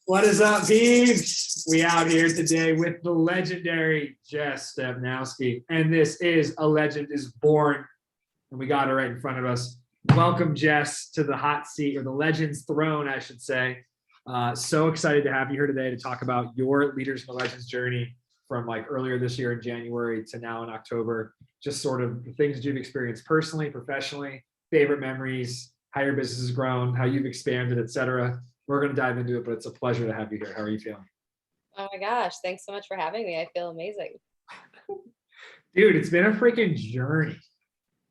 What is up, Peeps? We out here today with the legendary Jess Stepnowski, and this is A Legend is Born, and we got her right in front of us. Welcome, Jess, to the hot seat, or the Legend's throne, I should say. So excited to have you here today to talk about your Leaders in the Legends journey from like earlier this year in January to now in October. Just sort of the things you've experienced personally, professionally, favorite memories, how your business has grown, how you've expanded, etc. We're going to dive into it, but it's a pleasure to have you here. How are you feeling? Oh my gosh, thanks so much for having me. I feel amazing. Dude, it's been a freaking journey.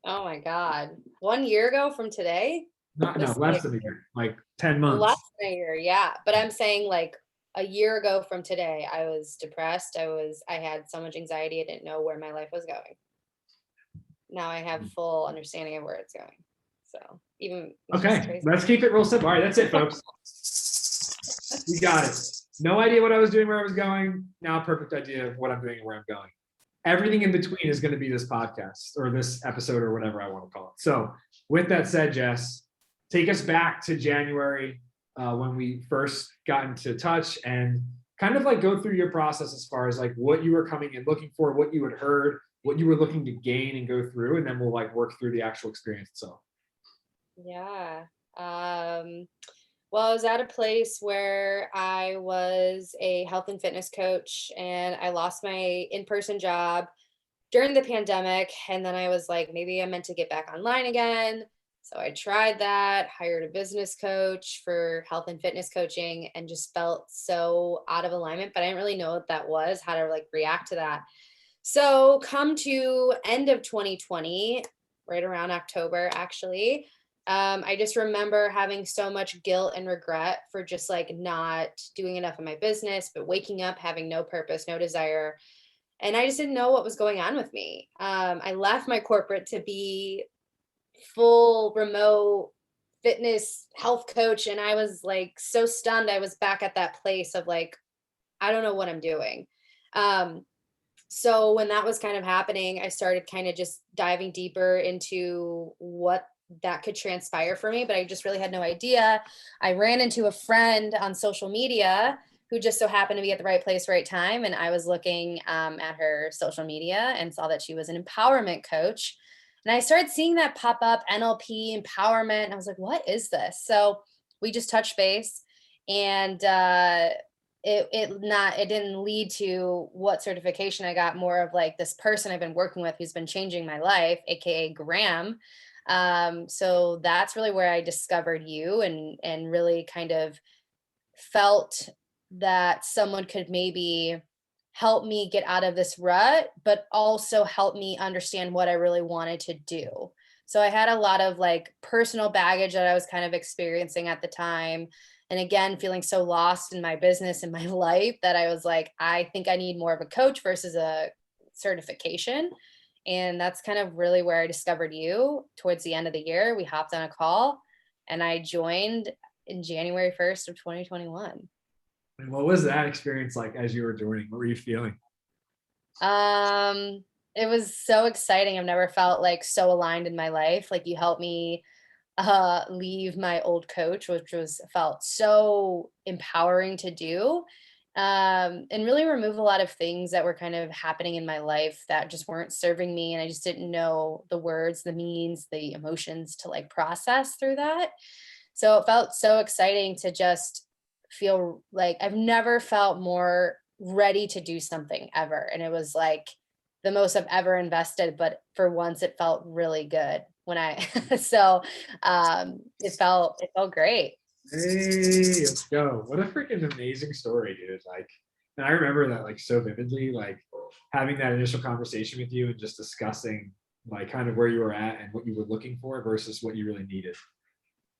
Oh my God. 1 year ago from today? No, less than a year, like 10 months. Less than a year, yeah. But I'm saying like a year ago from today, I was depressed. I had so much anxiety, I didn't know where my life was going. Now I have full understanding of where it's going. So even okay, let's keep it real simple. All right, that's it, folks. You got it. No idea what I was doing, where I was going. Now a perfect idea of what I'm doing and where I'm going. Everything in between is going to be this podcast or this episode or whatever I want to call it. So with that said, Jess, take us back to January when we first got into touch and kind of like go through your process as far as like what you were coming in looking for, what you had heard, what you were looking to gain and go through, and then we'll like work through the actual experience itself. Yeah. Well, I was at a place where I was a health and fitness coach and I lost my in-person job during the pandemic. And then I was like, maybe I'm meant to get back online again. So I tried that, hired a business coach for health and fitness coaching, and just felt so out of alignment, but I didn't really know what that was, how to like react to that. So come to end of 2020, right around October, actually, I just remember having so much guilt and regret for just like not doing enough of my business, but waking up having no purpose, no desire. And I just didn't know what was going on with me. I left my corporate to be full remote fitness health coach. And I was like so stunned. I was back at that place of like, I don't know what I'm doing. So when that was kind of happening, I started kind of just diving deeper into what that could transpire for me, but I just really had no idea. I ran into a friend on social media who just so happened to be at the right place, right time. And I was looking at her social media and saw that she was an empowerment coach. And I started seeing that pop up, NLP, empowerment. And I was like, what is this? So we just touched base, and it didn't lead to what certification I got, more of like this person I've been working with who's been changing my life, AKA Graham. So that's really where I discovered you, and really kind of felt that someone could maybe help me get out of this rut, but also help me understand what I really wanted to do. So I had a lot of like personal baggage that I was kind of experiencing at the time. And again, feeling so lost in my business and my life that I was like, I think I need more of a coach versus a certification. And that's kind of really where I discovered you towards the end of the year. We hopped on a call and I joined in January 1st of 2021. And what was that experience like as you were joining? What were you feeling? It was so exciting. I've never felt like so aligned in my life. Like you helped me leave my old coach, which felt so empowering to do. And really remove a lot of things that were kind of happening in my life that just weren't serving me. And I just didn't know the words, the means, the emotions to like process through that. So it felt so exciting to just feel like I've never felt more ready to do something ever. And it was like the most I've ever invested, but for once it felt really good when I, so it felt great. Hey, let's go. What a freaking amazing story, dude. Like, and I remember that like so vividly, like having that initial conversation with you and just discussing like kind of where you were at and what you were looking for versus what you really needed.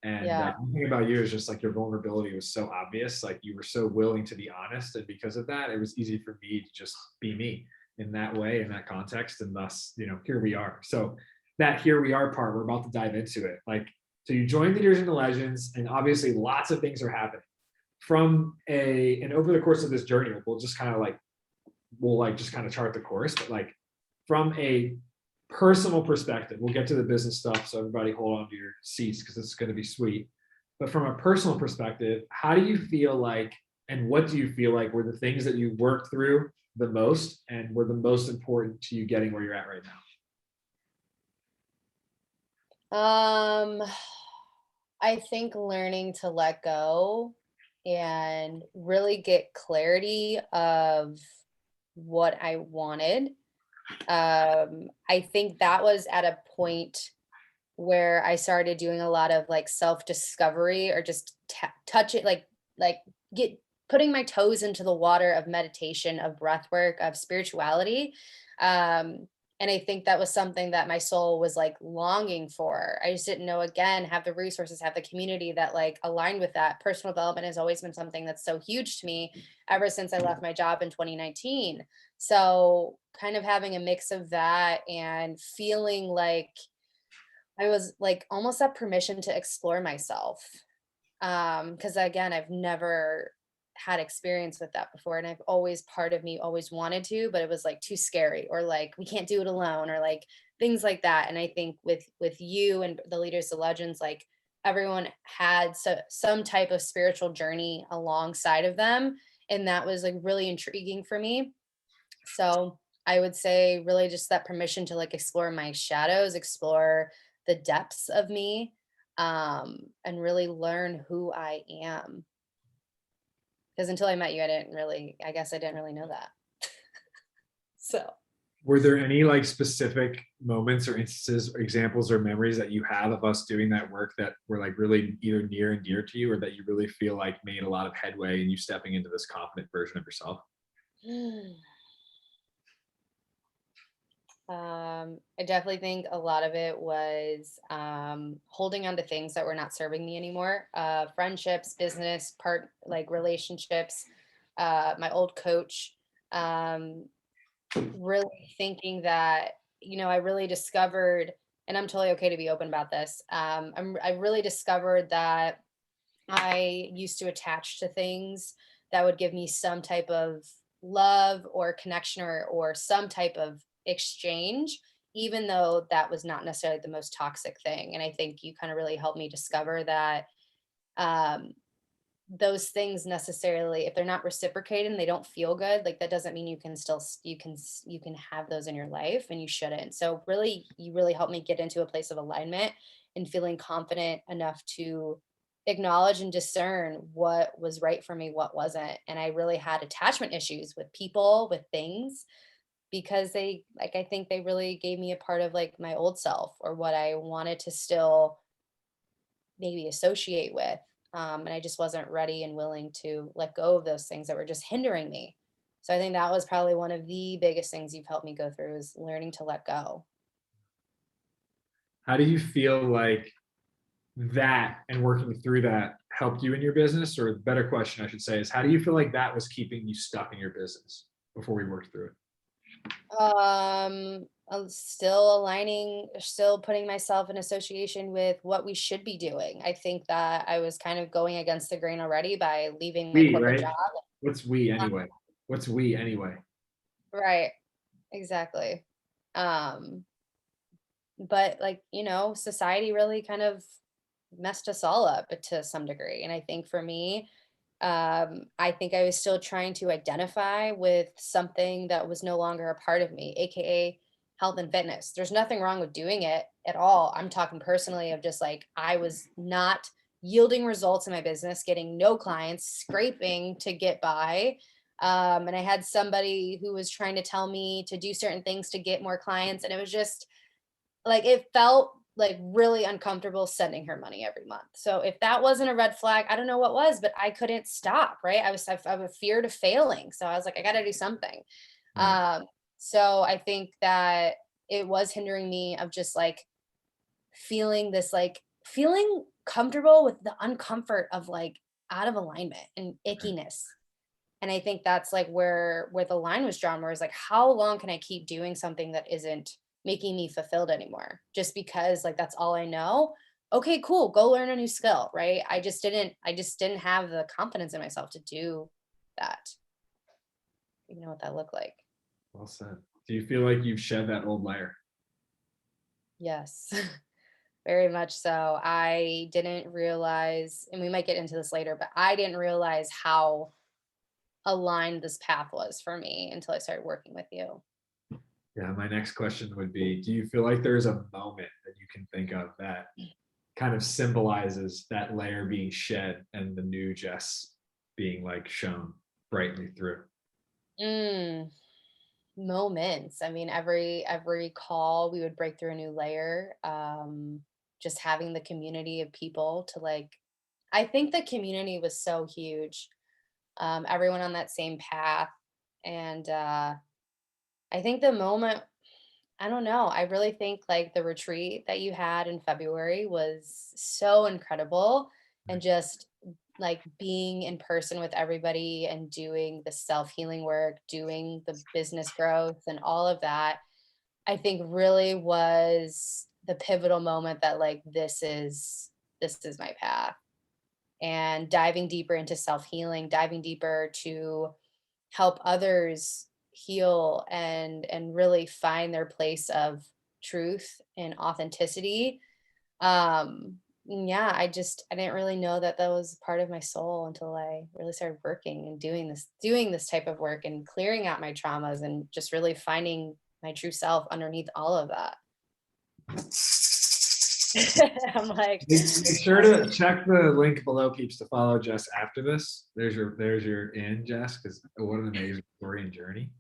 And the thing about you is just like your vulnerability was so obvious. Like you were so willing to be honest. And because of that, it was easy for me to just be me in that way, in that context. And thus, here we are. So that here we are part, we're about to dive into it. Like, so you joined Leaders in the Legends, and obviously lots of things are happening and over the course of this journey, we'll just kind of chart the course, but like from a personal perspective, we'll get to the business stuff. So everybody hold on to your seats because it's going to be sweet. But from a personal perspective, how do you feel like, And what do you feel like were the things that you worked through the most and were the most important to you getting where you're at right now? Um, I think learning to let go and really get clarity of what I wanted. I think that was at a point where I started doing a lot of like self-discovery or just touch it like get putting my toes into the water of meditation, of breath work, of spirituality. And I think that was something that my soul was like longing for. I just didn't know, again, have the resources, have the community that like aligned with that. Personal development has always been something that's so huge to me ever since I left my job in 2019. So kind of having a mix of that and feeling like I was like almost at permission to explore myself. Because again, I've never had experience with that before. And I've always part of me always wanted to, but it was like too scary or like we can't do it alone or like things like that. And I think with you and the leaders, the legends, like everyone had some type of spiritual journey alongside of them. And that was like really intriguing for me. So I would say really just that permission to like explore my shadows, explore the depths of me, and really learn who I am. Because until I met you, I guess I didn't really know that. So, Were there any like specific moments or instances or examples or memories that you have of us doing that work that were like really either near and dear to you or that you really feel like made a lot of headway in you stepping into this confident version of yourself? I definitely think a lot of it was holding on to things that were not serving me anymore. Friendships, business, like relationships, my old coach. Um, really thinking that, I really discovered, and I'm totally okay to be open about this. I really discovered that I used to attach to things that would give me some type of love or connection or some type of exchange, even though that was not necessarily the most toxic thing. And I think you kind of really helped me discover that um, those things necessarily, if they're not reciprocated and they don't feel good, like that doesn't mean you can still you can have those in your life, and you shouldn't. So really, you really helped me get into a place of alignment and feeling confident enough to acknowledge and discern what was right for me, what wasn't. And I really had attachment issues with people, with things, because they like I think they really gave me a part of like my old self or what I wanted to still maybe associate with. And I just wasn't ready and willing to let go of those things that were just hindering me. So I think that was probably one of the biggest things you've helped me go through is learning to let go. How do you feel like that and working through that helped you in your business? Or the better question I should say is, how do you feel like that was keeping you stuck in your business before we worked through it? I'm still aligning, still putting myself in association with what we should be doing. I think that I was kind of going against the grain already by leaving my We, corporate right? job. What's we anyway? What's we anyway? Right, exactly. Um, but like, society really kind of messed us all up to some degree. And I think for me, I think I was still trying to identify with something that was no longer a part of me, aka health and fitness. There's nothing wrong with doing it at all. I'm talking personally of just like I was not yielding results in my business, getting no clients, scraping to get by. And I had somebody who was trying to tell me to do certain things to get more clients. And it was just like it felt like really uncomfortable sending her money every month. So if that wasn't a red flag, I don't know what was, but I couldn't stop, right? I have a fear of failing. So I was like, I got to do something. Right. Um, so I think that it was hindering me of just like feeling comfortable with the uncomfort of like out of alignment and Right. ickiness. And I think that's like where the line was drawn, where it's like, how long can I keep doing something that isn't making me fulfilled anymore? Just because like that's all I know. Okay, cool. Go learn a new skill, right? I just didn't have the confidence in myself to do that. You know what that looked like. Well said. Do you feel like you've shed that old layer? Yes. Very much so. I didn't realize, and we might get into this later, but I didn't realize how aligned this path was for me until I started working with you. Yeah, my next question would be, do you feel like there's a moment that you can think of that kind of symbolizes that layer being shed and the new Jess being like shown brightly through? Mm, moments. I mean, every call we would break through a new layer. Just having the community of people to like, I think the community was so huge. Everyone on that same path, and I think the moment, I don't know. I really think like the retreat that you had in February was so incredible, and Right. just like being in person with everybody and doing the self-healing work, doing the business growth and all of that, I think really was the pivotal moment that like this is my path. And diving deeper into self-healing, diving deeper to help others heal and really find their place of truth and authenticity. Yeah, I didn't really know that that was part of my soul until I really started working and doing this type of work and clearing out my traumas and just really finding my true self underneath all of that. I'm like, Make sure to check the link below, Peeps, to follow Jess after this. There's your in, Jess, because what an amazing story and journey.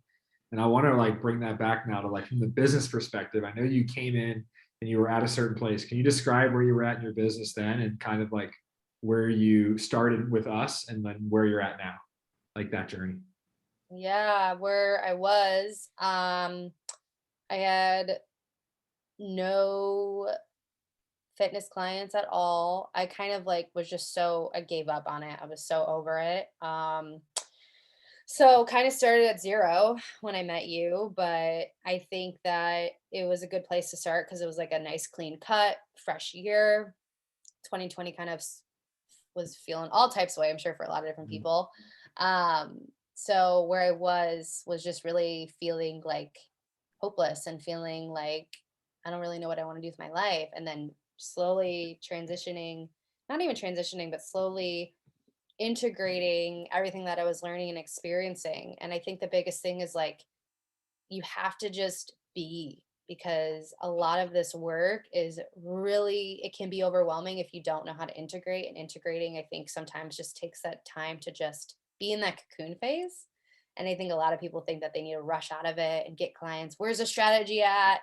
And I want to like bring that back now to like from the business perspective. I know you came in and you were at a certain place. Can you describe where you were at in your business then and kind of like where you started with us and then where you're at now, like that journey? yeah, where I was, I had no fitness clients at all. I kind of like was just so I gave up on it. I was so over it. So kind of started at zero when I met you, but I think that it was a good place to start because it was like a nice clean cut, fresh year. 2020 kind of was feeling all types of way, I'm sure for a lot of different Mhm. people. So where I was just really feeling like hopeless and feeling like I don't really know what I want to do with my life. And then slowly transitioning, not even transitioning, but slowly integrating everything that I was learning and experiencing. And I think the biggest thing is like you have to just be, because a lot of this work is really, it can be overwhelming if you don't know how to integrate. And integrating, I think sometimes just takes that time to just be in that cocoon phase. And I think a lot of people think that they need to rush out of it and get clients. Where's the strategy at?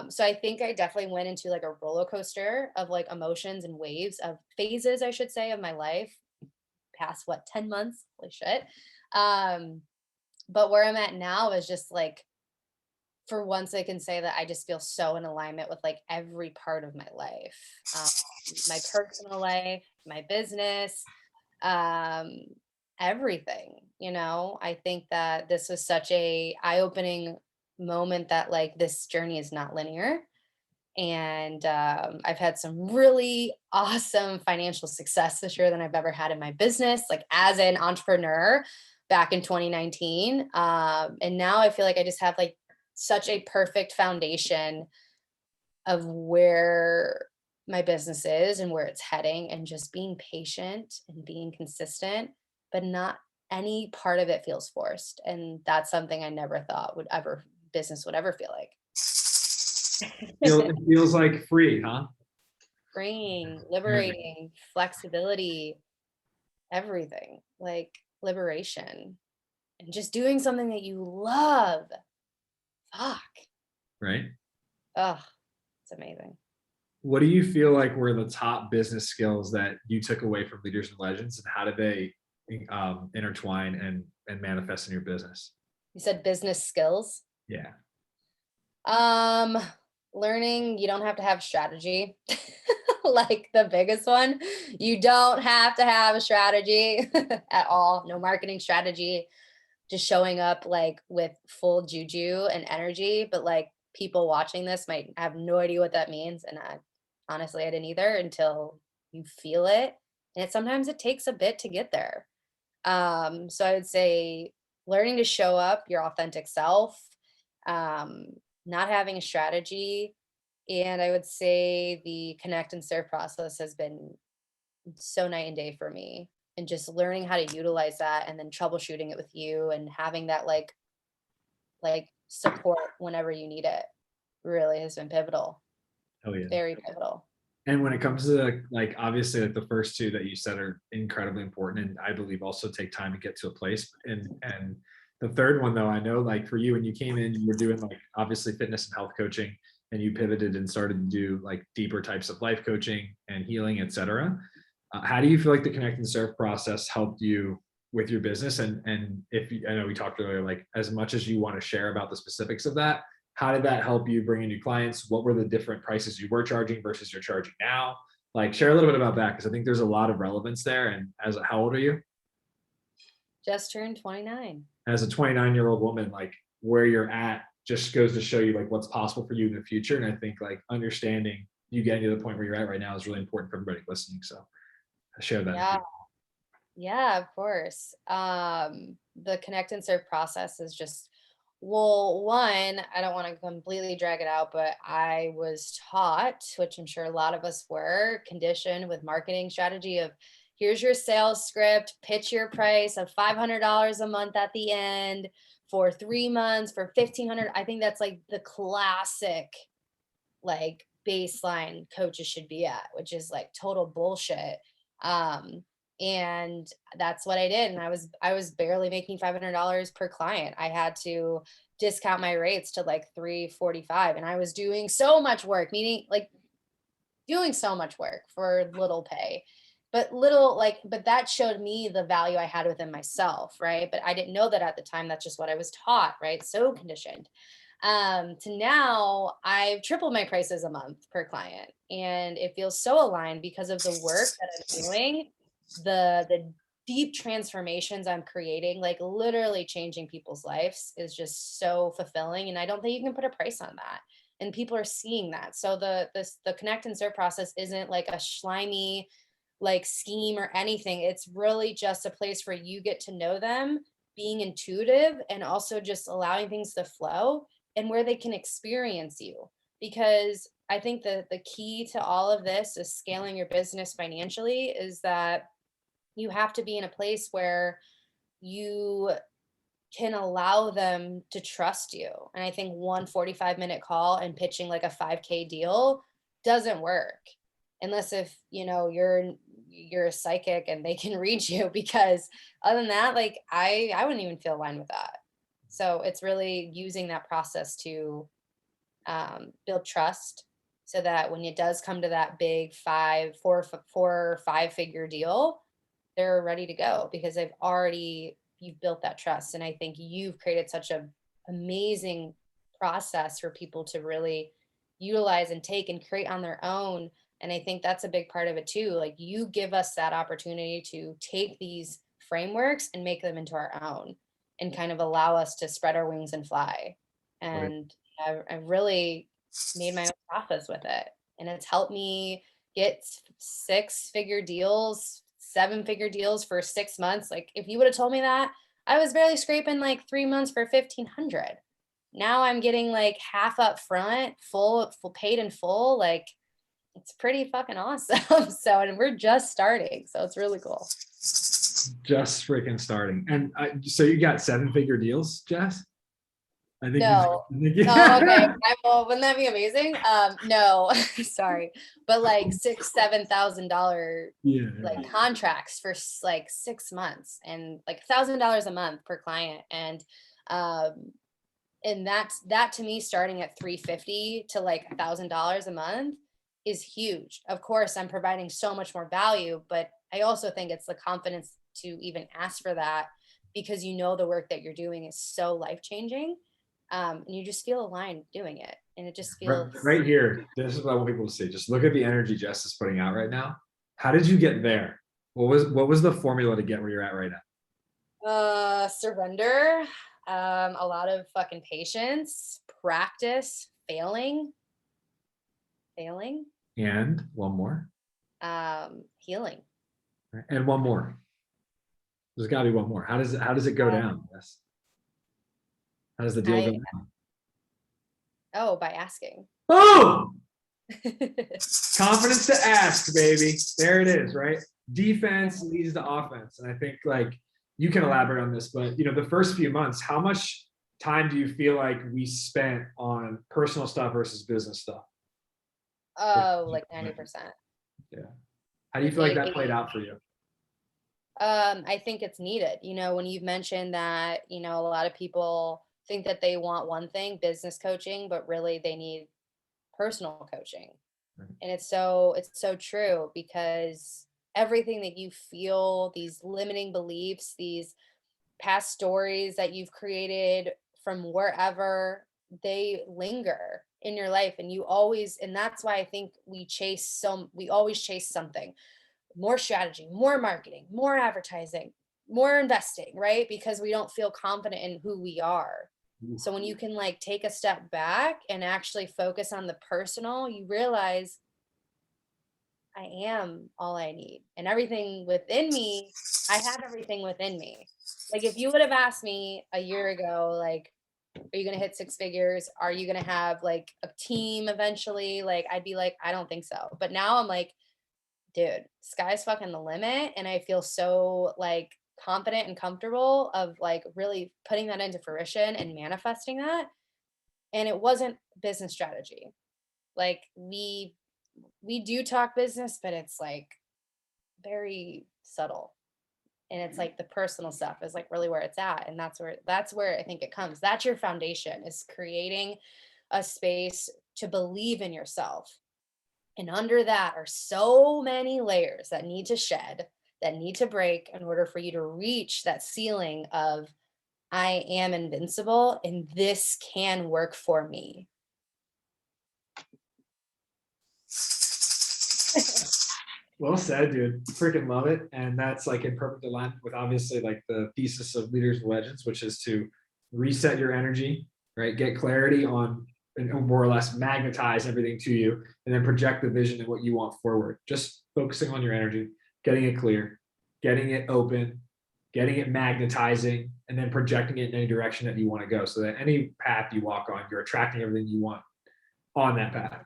So I think I definitely went into like a roller coaster of like emotions and waves of phases, I should say, of my life past what, 10 months. Holy shit. Um, but where I'm at now is just like, for once, I can say that I just feel so in alignment with like every part of my life, my personal life, my business, um, everything. I think that this was such a eye-opening moment that like this journey is not linear. And I've had some really awesome financial success this year than I've ever had in my business, like as an entrepreneur back in 2019. And now I feel like I just have like such a perfect foundation of where my business is and where it's heading, and just being patient and being consistent, but not any part of it feels forced. And that's something I never thought business would ever feel like. It feels like free, huh? Freeing, Yeah. liberating, flexibility, everything, like liberation, and just doing something that you love. Fuck. Right. Ugh, it's amazing. What do you feel like were the top business skills that you took away from Leaders and Legends, and how did they intertwine and manifest in your business? You said business skills. Yeah. Um, Learning you don't have to have strategy. Like the biggest one. You don't have to have a strategy at all. No marketing strategy. Just showing up like with full juju and energy, but like people watching this might have no idea what that means, and I didn't either until you feel it. And sometimes it takes a bit to get there. So I would say learning to show up your authentic self, um, not having a strategy, and I would say the connect and serve process has been so night and day for me. and just learning how to utilize that and then troubleshooting it with you and having that like support whenever you need it really has been pivotal, Oh yeah. very pivotal. And when it comes to like obviously like the first two that you said are incredibly important, and I believe also take time to get to a place. And the third one though, I know like for you when you came in, you were doing like obviously fitness and health coaching, and you pivoted and started to do like deeper types of life coaching and healing, etc. How do you feel like the connect and serve process helped you with your business? And if you, I know we talked earlier, like as much as you want to share about the specifics of that, how did that help you bring in new clients? What were the different prices you were charging versus you're charging now? Like share a little bit about that, because I think there's a lot of relevance there. And as how old are you? Just turned 29. As a 29-year-old woman, like where you're at just goes to show you like what's possible for you in the future. And I think like understanding you getting to the point where you're at right now is really important for everybody listening. So I share that. Yeah. Yeah, of course. The connect and serve process is just, well, one, I don't want to completely drag it out, but I was taught, which I'm sure a lot of us were, conditioned with marketing strategy of here's your sales script, pitch your price of $500 a month at the end for 3 months for 1,500. I think that's like the classic like baseline coaches should be at, which is like total bullshit. Um, and that's what I did. And I was barely making $500 per client. I had to discount my rates to like 345, and I was doing so much work, meaning like doing so much work for little pay. But that showed me the value I had within myself, right? But I didn't know that at the time. That's just what I was taught, right? So conditioned. To now I've tripled my prices a month per client, and it feels so aligned because of the work that I'm doing, the deep transformations I'm creating, like literally changing people's lives is just so fulfilling. And I don't think you can put a price on that. And people are seeing that. So the connect and serve process isn't like a slimy like scheme or anything. It's really just a place where you get to know them, being intuitive and also just allowing things to flow and where they can experience you. Because I think the key to all of this is scaling your business financially is that you have to be in a place where you can allow them to trust you. And I think one 45-minute call and pitching like a 5K deal doesn't work unless if, you're a psychic and they can read you, because other than that, like I wouldn't even feel aligned with that. So it's really using that process to build trust so that when it does come to that big 4 or 5 figure deal, they're ready to go because you've built that trust. And I think you've created such a amazing process for people to really utilize and take and create on their own. And I think that's a big part of it too. Like you give us that opportunity to take these frameworks and make them into our own and kind of allow us to spread our wings and fly. Right. And I've really made my own process with it. And it's helped me get 6-figure deals, 7-figure deals for 6 months. Like if you would have told me that, I was barely scraping like 3 months for 1,500. Now I'm getting like half up front, full paid in full. Like it's pretty fucking awesome. So, and we're just starting. So it's really cool. Just freaking starting. And so you got 7-figure deals, Jess? I think No. you, Oh, okay. Well, wouldn't that be amazing? No, sorry, but like $6,000-7,000 yeah. like contracts for like 6 months and like $1,000 a month per client, um, and that to me starting at 350 to like $1,000 a month is huge. Of course, I'm providing so much more value, but I also think it's the confidence to even ask for that because the work that you're doing is so life changing. And you just feel aligned doing it. And it just feels Right here, this is what I want people to see. Just look at the energy Jess is putting out right now. How did you get there? What was the formula to get where you're at right now? surrender, a lot of fucking patience, practice, failing, And one more. healing. And one more. There's gotta be one more. How does it go down? Yes. How does the deal go down? By asking. Oh, confidence to ask, baby. There it is, right? defense leads to offense. And I think like you can elaborate on this, but you know, the first few months, how much time do you feel like we spent on personal stuff versus business stuff? Oh, like 90%. Yeah. How do you Like feel like that played out for you? I think it's needed. When you've mentioned that, a lot of people think that they want one thing, business coaching, but really they need personal coaching. Right. And it's so true because everything that you feel, these limiting beliefs, these past stories that you've created from wherever, they linger in your life, and that's why I think we always chase something, more strategy, more marketing, more advertising, more investing, right? Because we don't feel confident in who we are. Ooh. So when you can like take a step back and actually focus on the personal, you realize I am all I need and everything within me. I have everything within me. Like if you would have asked me a year ago, like, are you going to hit six figures? Are you going to have like a team eventually? Like, I'd be like, I don't think so. But now I'm like, dude, sky's fucking the limit. And I feel so like confident and comfortable of like really putting that into fruition and manifesting that. And it wasn't business strategy. Like we do talk business, but it's like very subtle. And it's like the personal stuff is like really where it's at. And that's where I think it comes. That's your foundation, is creating a space to believe in yourself. And under that are so many layers that need to shed, that need to break in order for you to reach that ceiling of I am invincible and this can work for me. Well said, dude. Freaking love it. And that's like in perfect alignment with obviously like the thesis of Leaders and Legends, which is to reset your energy, right? Get clarity on and more or less magnetize everything to you and then project the vision and what you want forward. Just focusing on your energy, getting it clear, getting it open, getting it magnetizing, and then projecting it in any direction that you want to go. So that any path you walk on, you're attracting everything you want on that path.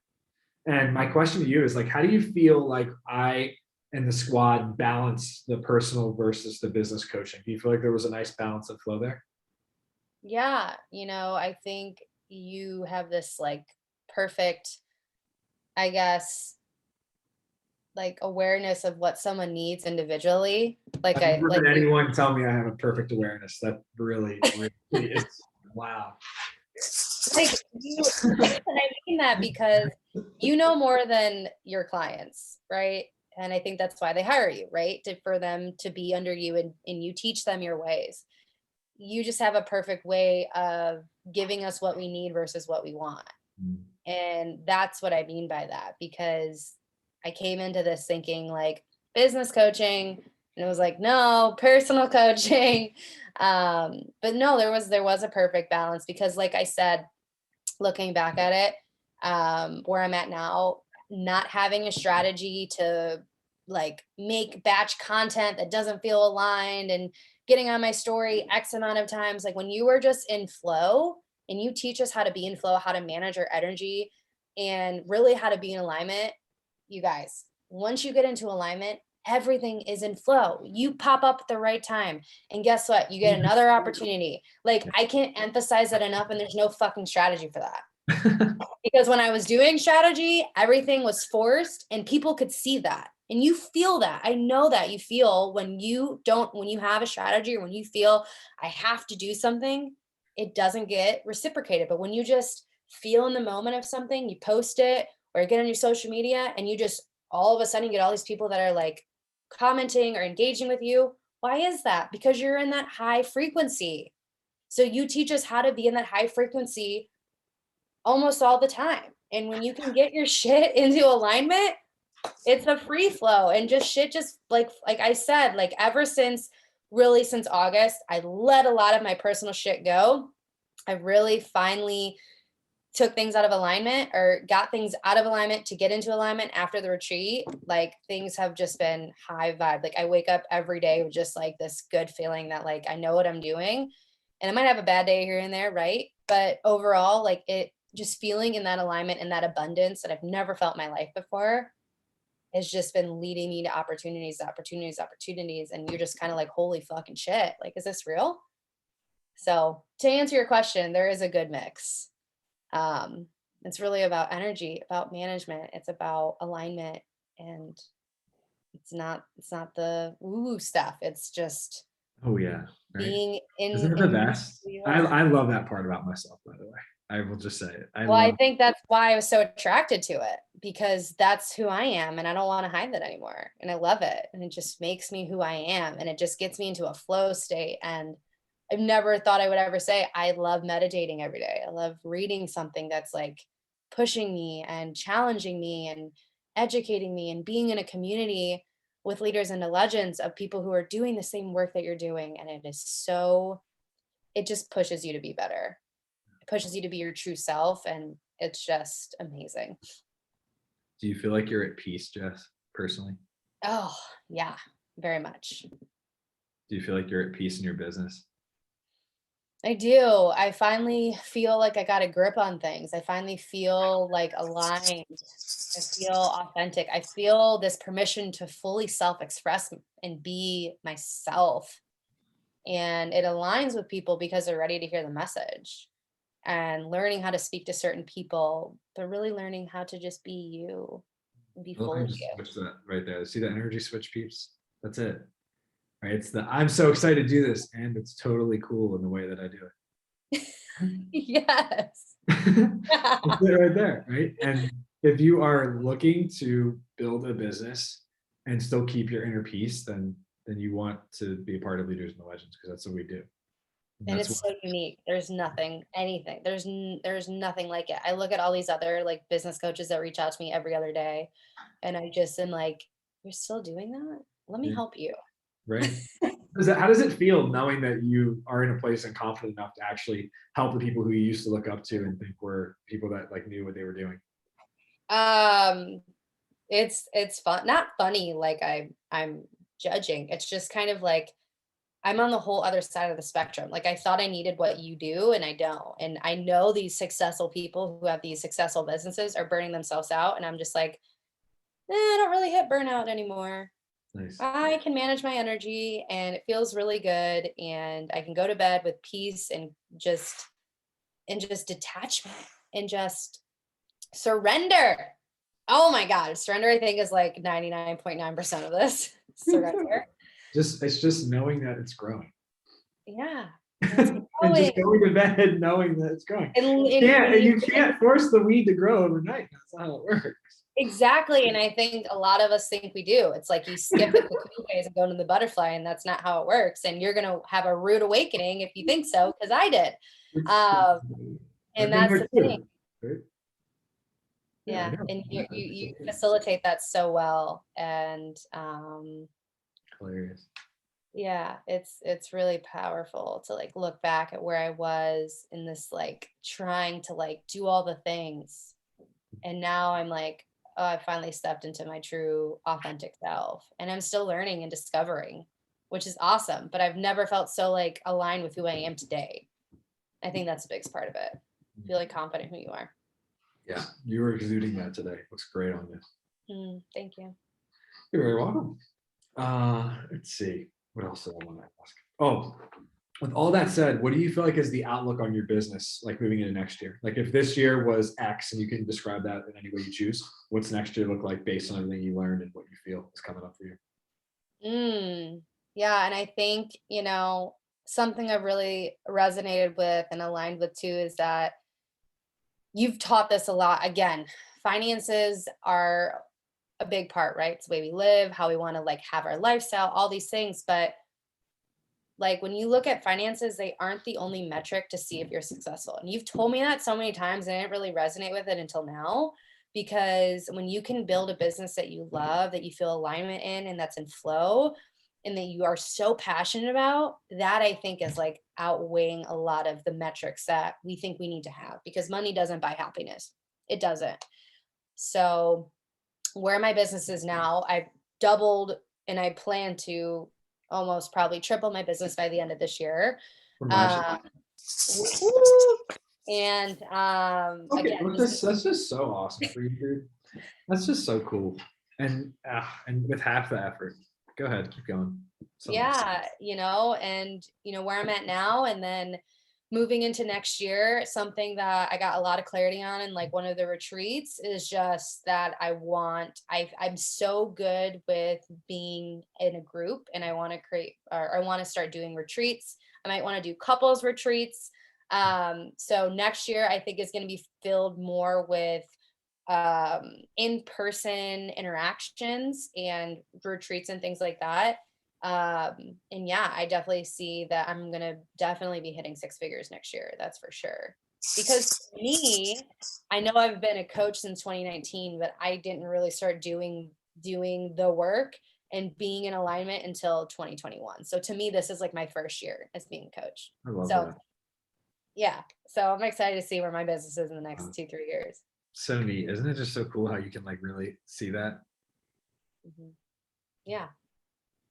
And my question to you is like, how do you feel like I and the squad balance the personal versus the business coaching? Do you feel like there was a nice balance of flow there? Yeah, I think you have this like perfect, I guess, like awareness of what someone needs individually. Like I've I never like had you anyone tell me I have a perfect awareness. That really, really is. Wow. like you and I mean that because you know more than your clients, right? And I think that's why they hire you, right? For them to be under you, and you teach them your ways. You just have a perfect way of giving us what we need versus what we want. And that's what I mean by that, because I came into this thinking like business coaching, and it was like, no, personal coaching. But no, there was a perfect balance because like I said, looking back at it, where I'm at now, not having a strategy to like make batch content that doesn't feel aligned and getting on my story X amount of times. Like when you are just in flow and you teach us how to be in flow, how to manage our energy, and really how to be in alignment, you guys, once you get into alignment, everything is in flow. You pop up at the right time. And guess what? You get another opportunity. Like I can't emphasize that enough. And there's no fucking strategy for that. Because when I was doing strategy, everything was forced and people could see that. And you feel that. I know that you feel when you have a strategy, or when you feel I have to do something, it doesn't get reciprocated. But when you just feel in the moment of something, you post it or get on your social media and you just all of a sudden get all these people that are like commenting or engaging with you. Why is that? Because you're in that high frequency. So you teach us how to be in that high frequency almost all the time. And when you can get your shit into alignment, it's a free flow, and just shit just like I said, like ever since really since August, I let a lot of my personal shit go. I really finally took things out of alignment, or got things out of alignment to get into alignment after the retreat. Like things have just been high vibe. Like I wake up every day with just like this good feeling that like I know what I'm doing. And I might have a bad day here and there, right? But overall, like it just feeling in that alignment and that abundance that I've never felt in my life before. has just been leading me to opportunities, opportunities, opportunities. And you're just kind of like, holy fucking shit. Like, is this real? So to answer your question, there is a good mix. Um, it's really about energy, about management. It's about alignment, and it's not the woo stuff. It's just Oh yeah, right. being Isn't it the in best? who you I are. I love that part about myself, by the way. I will just say it. I Well, I love. think that's why I was so attracted to it, because that's who I am and I don't want to hide that anymore. And I love it. And it just makes me who I am. And it just gets me into a flow state. And I've never thought I would ever say I love meditating every day. I love reading something that's like pushing me and challenging me and educating me and being in a community with leaders and legends of people who are doing the same work that you're doing. And it is so, it just pushes you to be better, pushes you to be your true self, and it's just amazing. Do you feel like you're at peace, Jess, personally? Oh, yeah, very much. Do you feel like you're at peace in your business? I do. I finally feel like I got a grip on things. I finally feel like aligned. I feel authentic. I feel this permission to fully self-express and be myself. And it aligns with people because they're ready to hear the message and learning how to speak to certain people, but really learning how to just be you, be I love how fully you just you. switch that right there. See the energy switch, peeps? That's it. Right. It's the I'm so excited to do this, and it's totally cool in the way that I do Yes. it. It's it right there, right? And if you are looking to build a business and still keep your inner peace, then you want to be a part of Leaders and the Legends, because that's what we do. And And that's it's what so unique. There's nothing, anything. There's nothing like it. I look at all these other like business coaches that reach out to me every other day, and I just am like, "You're still doing that? Let me yeah, help you." right. How does it feel knowing that you are in a place and confident enough to actually help the people who you used to look up to and think were people that like knew what they were doing? Um, it's fun, not funny like I'm judging. It's just kind of like I'm on the whole other side of the spectrum. Like I thought I needed what you do and I don't. And I know these successful people who have these successful businesses are burning themselves out, and I'm just like, I don't really hit burnout anymore. Nice. I can manage my energy and it feels really good, and I can go to bed with peace and just detachment and just surrender. Oh my God, surrender I think is like 99.9% of this. Surrender. Just it's just knowing that it's growing. Yeah. And it's And going. just going to bed knowing that it's growing. And when You you can't force the weed to grow overnight. That's not how it works. exactly, and I think a lot of us think we do. It's like you skip the cocoon phase and go into the butterfly, and that's not how it works. And you're gonna have a rude awakening if you think so, because I did. Um, I've and been that's there the thing. too. Right? Yeah, I Yeah, know. and Yeah, you it's facilitate that so well, and hilarious. yeah, it's really powerful to like look back at where I was in this like trying to like do all the things, and now I'm like, oh, I finally stepped into my true authentic self, and I'm still learning and discovering, which is awesome. But I've never felt so like aligned with who I am today. I think that's the biggest part of it. Feel like confident who you are. Yeah, you were exuding that today. Looks great on you. Thank you. You're very welcome. Let's see. What else did I want to ask? Oh, with all that said, what do you feel like is the outlook on your business, like moving into next year? Like if this year was X and you can describe that in any way you choose, what's next year look like based on everything you learned and what you feel is coming up for you? Yeah, and I think, something I've really resonated with and aligned with too is that you've taught this a lot. Again, finances are a big part, right? It's the way we live, how we want to like have our lifestyle, all these things. But like when you look at finances, they aren't the only metric to see if you're successful. And you've told me that so many times, and I didn't really resonate with it until now. Because when you can build a business that you love, that you feel alignment in, and that's in flow, and that you are so passionate about, that I think is like outweighing a lot of the metrics that we think we need to have, because money doesn't buy happiness. It doesn't. So, where my business is now, I've doubled, and I plan to almost probably triple my business by the end of this year. Congratulations. Um, woo-hoo. And Okay, again, that's just so awesome for you, dude. That's just so cool. And with half the effort. Go ahead, keep going. Something else. Yeah, and where I'm at now, and then moving into next year, something that I got a lot of clarity on in like one of the retreats is just that I'm so good with being in a group, and I want to create, or I want to start doing retreats. I might want to do couples retreats. So next year I think is going to be filled more with in-person interactions and retreats and things like that. And yeah, I definitely see that I'm gonna definitely be hitting six figures next year. That's for sure. Because for me, I know I've been a coach since 2019, but I didn't really start doing the work and being in alignment until 2021. So to me, this is like my first year as being a coach. I love So that. yeah, so I'm excited to see where my business is in the Wow. next 2-3 years. So neat. Isn't it just so cool how you can like really see that? Mhm. Yeah.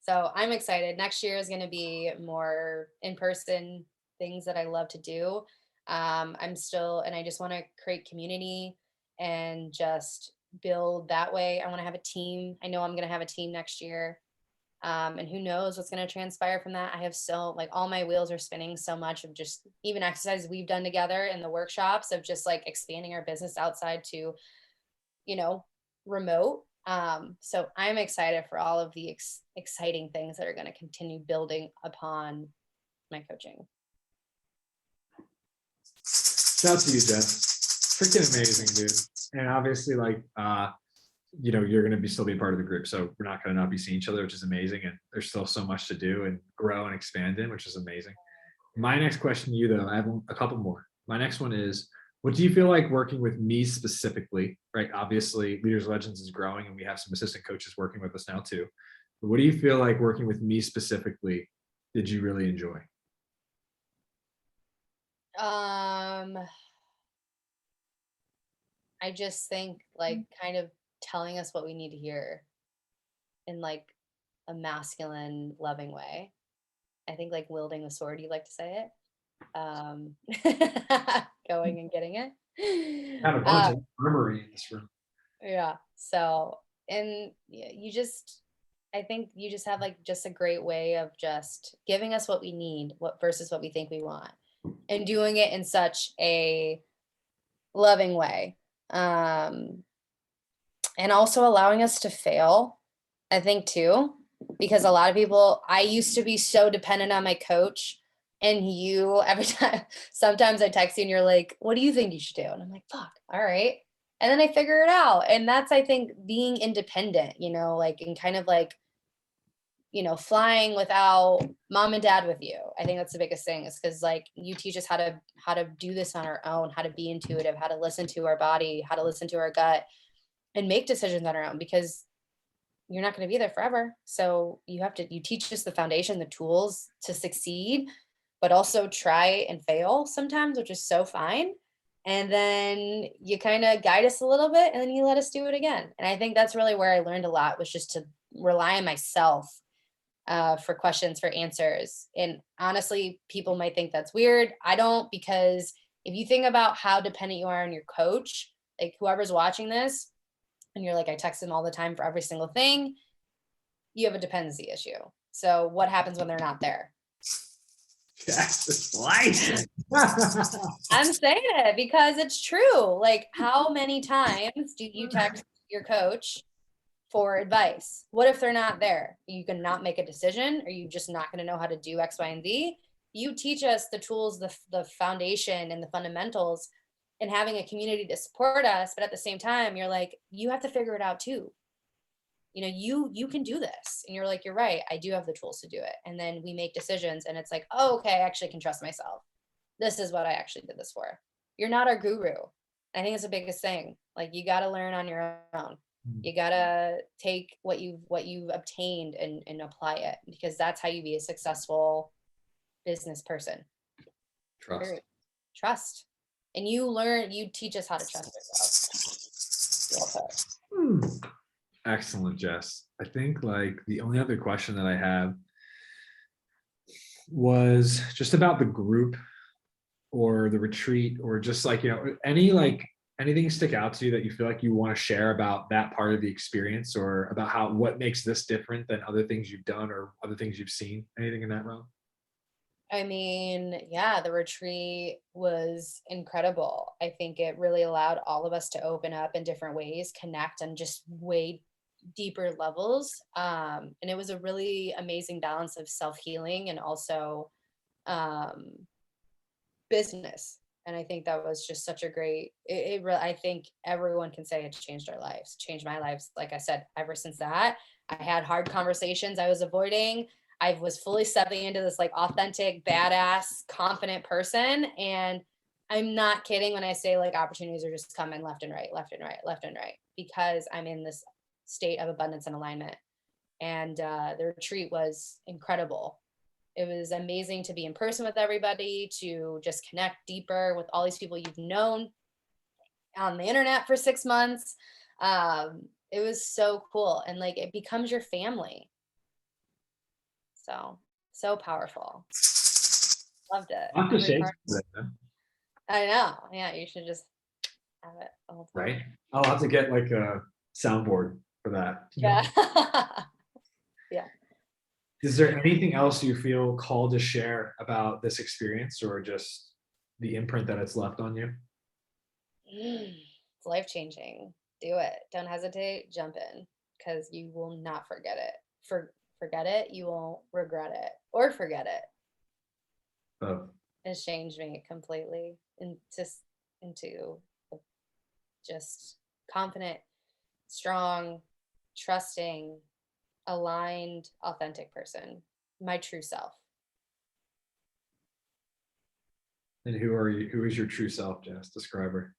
So I'm excited. Next year is going to be more in person things that I love to do. And I just want to create community and just build that way. I want to have a team. I know I'm going to have a team next year. And who knows what's going to transpire from that. I have like all my wheels are spinning so much of just even exercises we've done together in the workshops of just like expanding our business outside to you know, remote. So I'm excited for all of the exciting things that are going to continue building upon my coaching. Shout out to you, Jess. Freaking amazing, dude. And obviously, like, you're going to still be a part of the group. So we're not going to not be seeing each other, which is amazing. And there's still so much to do and grow and expand in, which is amazing. My next question to you, though, I have a couple more. My next one is, what do you feel like working with me specifically, right? Obviously, Leaders Legends is growing and we have some assistant coaches working with us now too. But what do you feel like working with me specifically did you really enjoy? Um, I just think like kind of telling us what we need to hear in like a masculine, loving way. I think like wielding the sword, you like to say it. Um, going and getting it. Got a bunch of armory in this room. Yeah. So, and you just, I think you just have like just a great way of just giving us what we need, what versus what we think we want, and doing it in such a loving way. Um, and also allowing us to fail, I think too, because a lot of people, I used to be so dependent on my coach. And you, every time, sometimes I text you and you're like, what do you think you should do? And I'm like, fuck, all right. And then I figure it out. And that's, I think, being independent, like, and kind of like, flying without mom and dad with you. I think that's the biggest thing is because like you teach us how to do this on our own, how to be intuitive, how to listen to our body, how to listen to our gut and make decisions on our own because you're not going to be there forever. So you teach us the foundation, the tools to succeed, but also try and fail sometimes, which is so fine. And then you kind of guide us a little bit and then you let us do it again. And I think that's really where I learned a lot was just to rely on myself for questions, for answers. And honestly, people might think that's weird. I don't, because if you think about how dependent you are on your coach, like whoever's watching this, and you're like, I text them all the time for every single thing, you have a dependency issue. So what happens when they're not there? Yes, it's life. I'm saying it because it's true. Like, how many times do you text your coach for advice? What if they're not there? You can not make a decision. Are you just not going to know how to do X, Y, and Z? You teach us the tools, the foundation, and the fundamentals, and having a community to support us. But at the same time, you're like, you have to figure it out too. You can do this, and you're like, you're right. I do have the tools to do it. And then we make decisions, and it's like, oh, okay, I actually can trust myself. This is what I actually did this for. You're not our guru. I think it's the biggest thing. Like you got to learn on your own. You gotta take what you've obtained and apply it because that's how you be a successful business person. Trust. Period. Trust. And you teach us how to trust ourselves. Excellent, Jess. I think like the only other question that I have was just about the group or the retreat or just like, any like anything stick out to you that you feel like you want to share about that part of the experience, or about what makes this different than other things you've done or other things you've seen? Anything in that realm? I mean, yeah, the retreat was incredible. I think it really allowed all of us to open up in different ways, connect on just way deeper levels. And it was a really amazing balance of self-healing and also um, business. And I think that was just such a great, it really, I think everyone can say it changed our lives, changed my lives. Like I said, ever since that, I had hard conversations I was avoiding. I was fully stepping into this like authentic, badass, confident person. And I'm not kidding when I say like opportunities are just coming left and right, left and right, left and right, because I'm in this state of abundance and alignment. And the retreat was incredible. It was amazing to be in person with everybody, to just connect deeper with all these people you've known on the internet for 6 months. It was so cool. And like it becomes your family. So powerful. Loved it. I'll have to How many shake parts? some of that, man. I know. Yeah, you should just have it the whole time. Right? I'll have to get like a soundboard for that. Yeah. Yeah. Is there anything else you feel called to share about this experience, or just the imprint that it's left on you? It's life changing. Do it. Don't hesitate. Jump in because you will not forget it. Forget it. You won't regret it or forget it. Oh, It's changed me completely into a just confident, strong, trusting, aligned, authentic person. My true self. and who are you? Who is your true self, Jess? Describe her.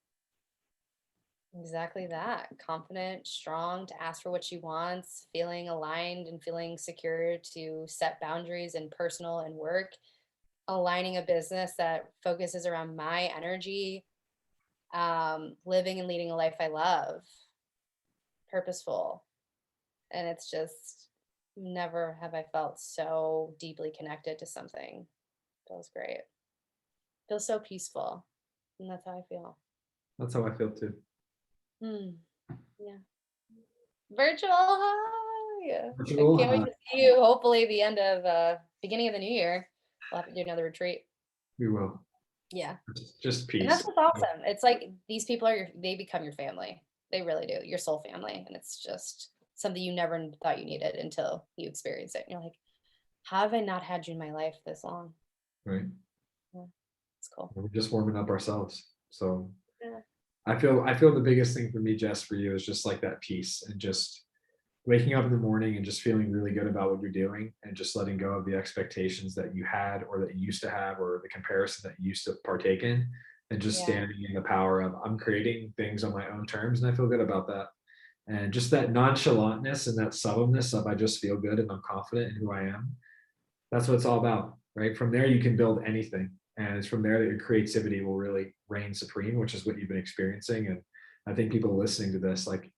Exactly that. Confident, strong to ask for what she wants, feeling aligned and feeling secure to set boundaries in personal and work, aligning a business that focuses around my energy, living and leading a life I love, purposeful. And it's just never have I felt so deeply connected to something. Feels great. Feels so peaceful. And that's how I feel. That's how I feel too. Yeah. Virtual hug. I Virtual can't wait hug. to see you. Hopefully, the end of beginning of the new year, we'll have to do another retreat. We will. Yeah, Just and that's peace. what's awesome. It's like these people they become your family. They really do, your soul family, and it's just something you never thought you needed until you experience it. And you're like, how have I not had you in my life this long? Right. Yeah, it's cool. We're just warming up ourselves. So Yeah. I feel the biggest thing for me, Jess, for you is just like that peace, and just waking up in the morning and just feeling really good about what you're doing, and just letting go of the expectations that you had or that you used to have, or the comparison that you used to partake in, and just Yeah. standing in the power of I'm creating things on my own terms, and I feel good about that. And just that nonchalantness and that subtleness of I just feel good and I'm confident in who I am. That's what it's all about, right? From there, you can build anything. And it's from there that your creativity will really reign supreme, which is what you've been experiencing. And I think people listening to this, like,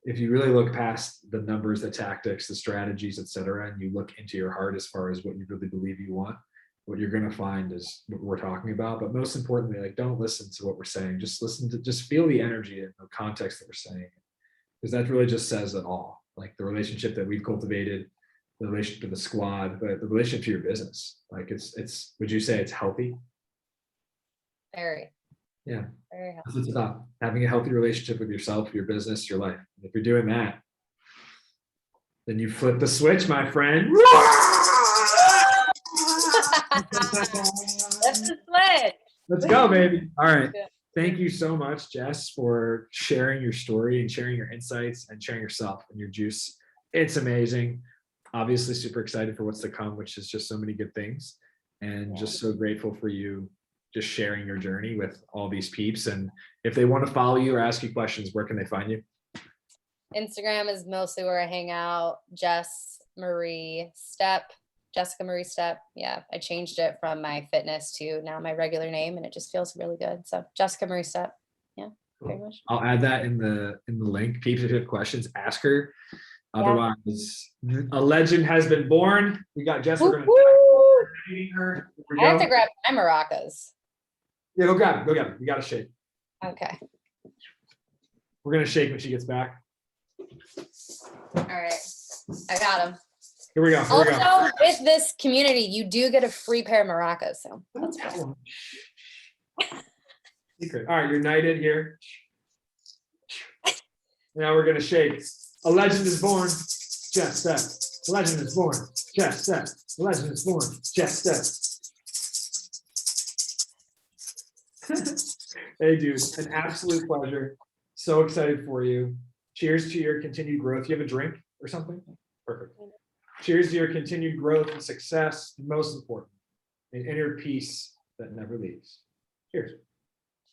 if you really look past the numbers, the tactics, the strategies, et cetera, and you look into your heart as far as what you really believe you want, what you're going to find is what we're talking about. But most importantly, like, don't listen to what we're saying. Just listen to, just feel the energy and the context that we're saying, because that really just says it all. Like the relationship that we've cultivated, the relationship to the squad, but the relationship to your business. Like would you say it's healthy? Very, Yeah. very That's helpful. what it's about. Having a healthy relationship with yourself, your business, your life. And if you're doing that, then you flip the switch, my friend. That's the switch. Let's go, baby. All right. Yeah. Thank you so much, Jess, for sharing your story and sharing your insights and sharing yourself and your juice. It's amazing. Obviously, super excited for what's to come, which is just so many good things. And Yeah. just so grateful for you just sharing your journey with all these peeps. And if they want to follow you or ask you questions, where can they find you? Instagram is mostly where I hang out. Jessica Marie Step. Yeah, I changed it from my fitness to now my regular name, and it just feels really good. So Jessica Marie Step. Yeah, pretty much. I'll add that in the link. Peeps, if you have questions, ask her. Otherwise, a legend has been born. We got Jess. We're gonna meeting her. Here we I have go. to grab my maracas. Yeah, go grab it. Go grab it. We got to shake. Okay. We're gonna shake when she gets back. All right, I got him. Here we go. Here we go. Also, with this community, you do get a free pair of maracas. So that's cool. Secret. All right, you're knighted here. Now we're gonna shake. A legend is born. Jess said. A legend is born. Jess said. A legend is born. Jess said. Hey, dude, an absolute pleasure. So excited for you. Cheers to your continued growth. You have a drink or something? Perfect. Cheers to your continued growth and success. And most important, an inner peace that never leaves. Cheers.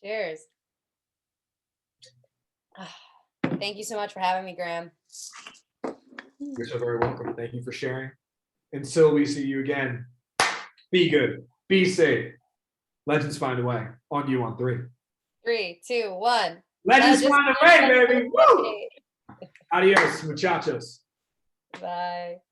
Cheers. Thank you so much for having me, Graham. You're so very welcome. Thank you for sharing. Until we see you again, be good, be safe. Legends find a way. On you on 3. 3, 2, 1. Legends find a way, baby. Woo! Adios, muchachos. Bye.